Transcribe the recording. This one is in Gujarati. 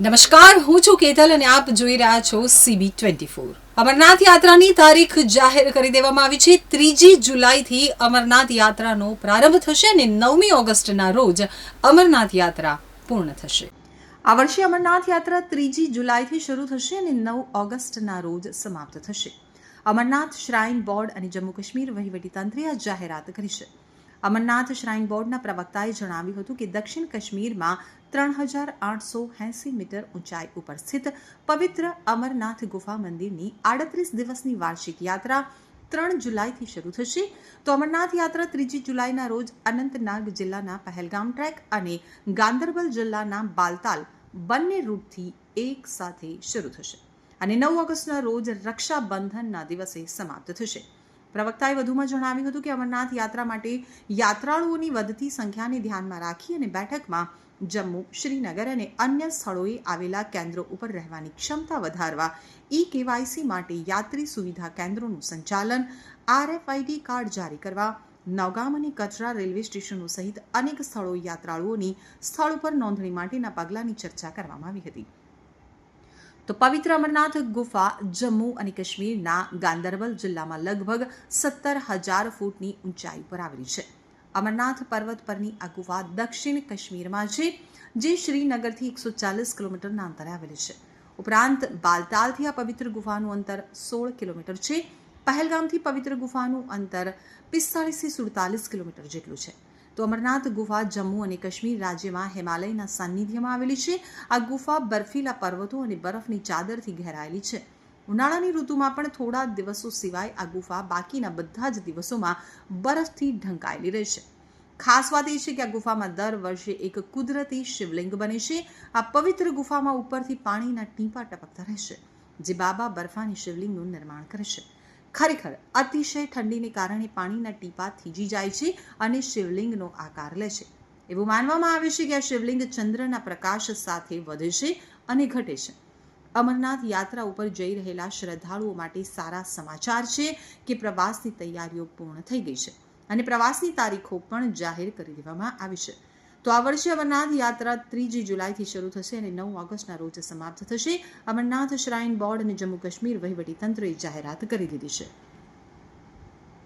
નમસ્કાર, હું છું કેતલ અને આપ જોઈ રહ્યા છો CB24। અમરનાથ યાત્રાની તારીખ જાહેર કરી દેવામાં આવી છે। 3 જુલાઈથી અમરનાથ યાત્રાનો પ્રારંભ થશે અને 9મી ઓગસ્ટના રોજ અમરનાથ યાત્રા પૂર્ણ થશે। આ વર્ષે અમરનાથ યાત્રા 3 જુલાઈથી શરૂ થશે અને 9 ઓગસ્ટના રોજ સમાપ્ત થશે। અમરનાથ શ્રાઇન બોર્ડ અને જમ્મુ કાશ્મીર વહીવટીતંત્રે આ જાહેરાત કરી છે। અમરનાથ શ્રાઇન બોર્ડના પ્રવક્તાએ જણાવ્યું હતું કે દક્ષિણ કાશ્મીરમાં 3880 મીટર ઊંચાઈ ઉપર સ્થિત પવિત્ર અમરનાથ ગુફા મંદિરની 38 દિવસની વાર્ષિક યાત્રા 3 જુલાઈથી શરૂ થશે। તો અમરનાથ યાત્રા 3 જુલાઈના રોજ અનંતનાગ જિલ્લાના પહેલગામ ટ્રેક અને ગાંદરબલ જિલ્લાના બાલતાલ બંને રૂટથી એક સાથે શરૂ થશે અને 9 ઓગસ્ટના રોજ રક્ષાબંધનના દિવસે સમાપ્ત થશે। પ્રવક્તાએ વધુમાં જણાવ્યું હતું કે અમરનાથ યાત્રા માટે યાત્રાળુઓની વધતી સંખ્યાને ધ્યાનમાં રાખી અને બેઠકમાં જમ્મુ, શ્રીનગર અને અન્ય સ્થળોએ આવેલા કેન્દ્રો ઉપર રહેવાની ક્ષમતા વધારવા KYC માટે યાત્રી સુવિધા કેન્દ્રોનું સંચાલન, RFID કાર્ડ જારી કરવા, નૌગામ અને કચરા રેલવે સ્ટેશનો સહિત અનેક સ્થળોએ યાત્રાળુઓની સ્થળ ઉપર નોંધણી માટેના પગલાંની ચર્ચા કરવામાં આવી હતી। તો પવિત્ર અમરનાથ ગુફા જમ્મુ અને કાશ્મીરના ગાંદરબલ જિલ્લામાં લગભગ 17,000 ફૂટની ઊંચાઈ પર આવેલી છે। અમરનાથ પર્વત પરની આ ગુફા દક્ષિણ કાશ્મીરમાં છે, જે શ્રીનગરથી 140 કિલોમીટરના અંતરે આવેલી છે। ઉપરાંત બાલતાલથી આ પવિત્ર ગુફાનું અંતર 16 કિલોમીટર છે। પહેલગામથી પવિત્ર ગુફાનું અંતર 45 થી 47 કિલોમીટર જેટલું છે। તો અમરનાથ ગુફા જમ્મુ અને કાશ્મીર રાજ્યમાં હિમાલયના સાનિધ્યમાં આવેલી છે। આ ગુફા બર્ફીલા પર્વતો અને બરફની ચાદરથી ઘેરાયેલી છે। ઉનાળાની ઋતુમાં પણ થોડા દિવસો સિવાય આ ગુફા બાકીના બધા જ દિવસોમાં બરફથી ઢંકાયેલી રહેશે। ખાસ વાત એ છે કે આ ગુફામાં દર વર્ષે એક કુદરતી શિવલિંગ બને છે। આ પવિત્ર ગુફામાં ઉપરથી પાણીના ટીપાં ટપકતા રહેશે, જે બાબા બર્ફાની શિવલિંગનું નિર્માણ કરે છે। ખરેખર અતિશય ઠંડીને કારણે પાણીના ટીપા થીજી જાય છે અને શિવલિંગનો આકાર લે છે। એવું માનવામાં આવે છે કે આ શિવલિંગ ચંદ્રના પ્રકાશ સાથે વધે છે અને ઘટે છે। અમરનાથ યાત્રા ઉપર જઈ રહેલા શ્રદ્ધાળુઓ માટે સારા સમાચાર છે કે પ્રવાસની તૈયારીઓ પૂર્ણ થઈ ગઈ છે અને પ્રવાસની તારીખો પણ જાહેર કરી દેવામાં આવી છે। તો આ વર્ષે અમરનાથ યાત્રા 3 જુલાઈથી શરૂ થશે અને 9 ઓગસ્ટના રોજ સમાપ્ત થશે। અમરનાથ શ્રાઇન બોર્ડ અને જમ્મુ કાશ્મીર વહીવટીતંત્રએ જાહેરાત કરી દીધી છે।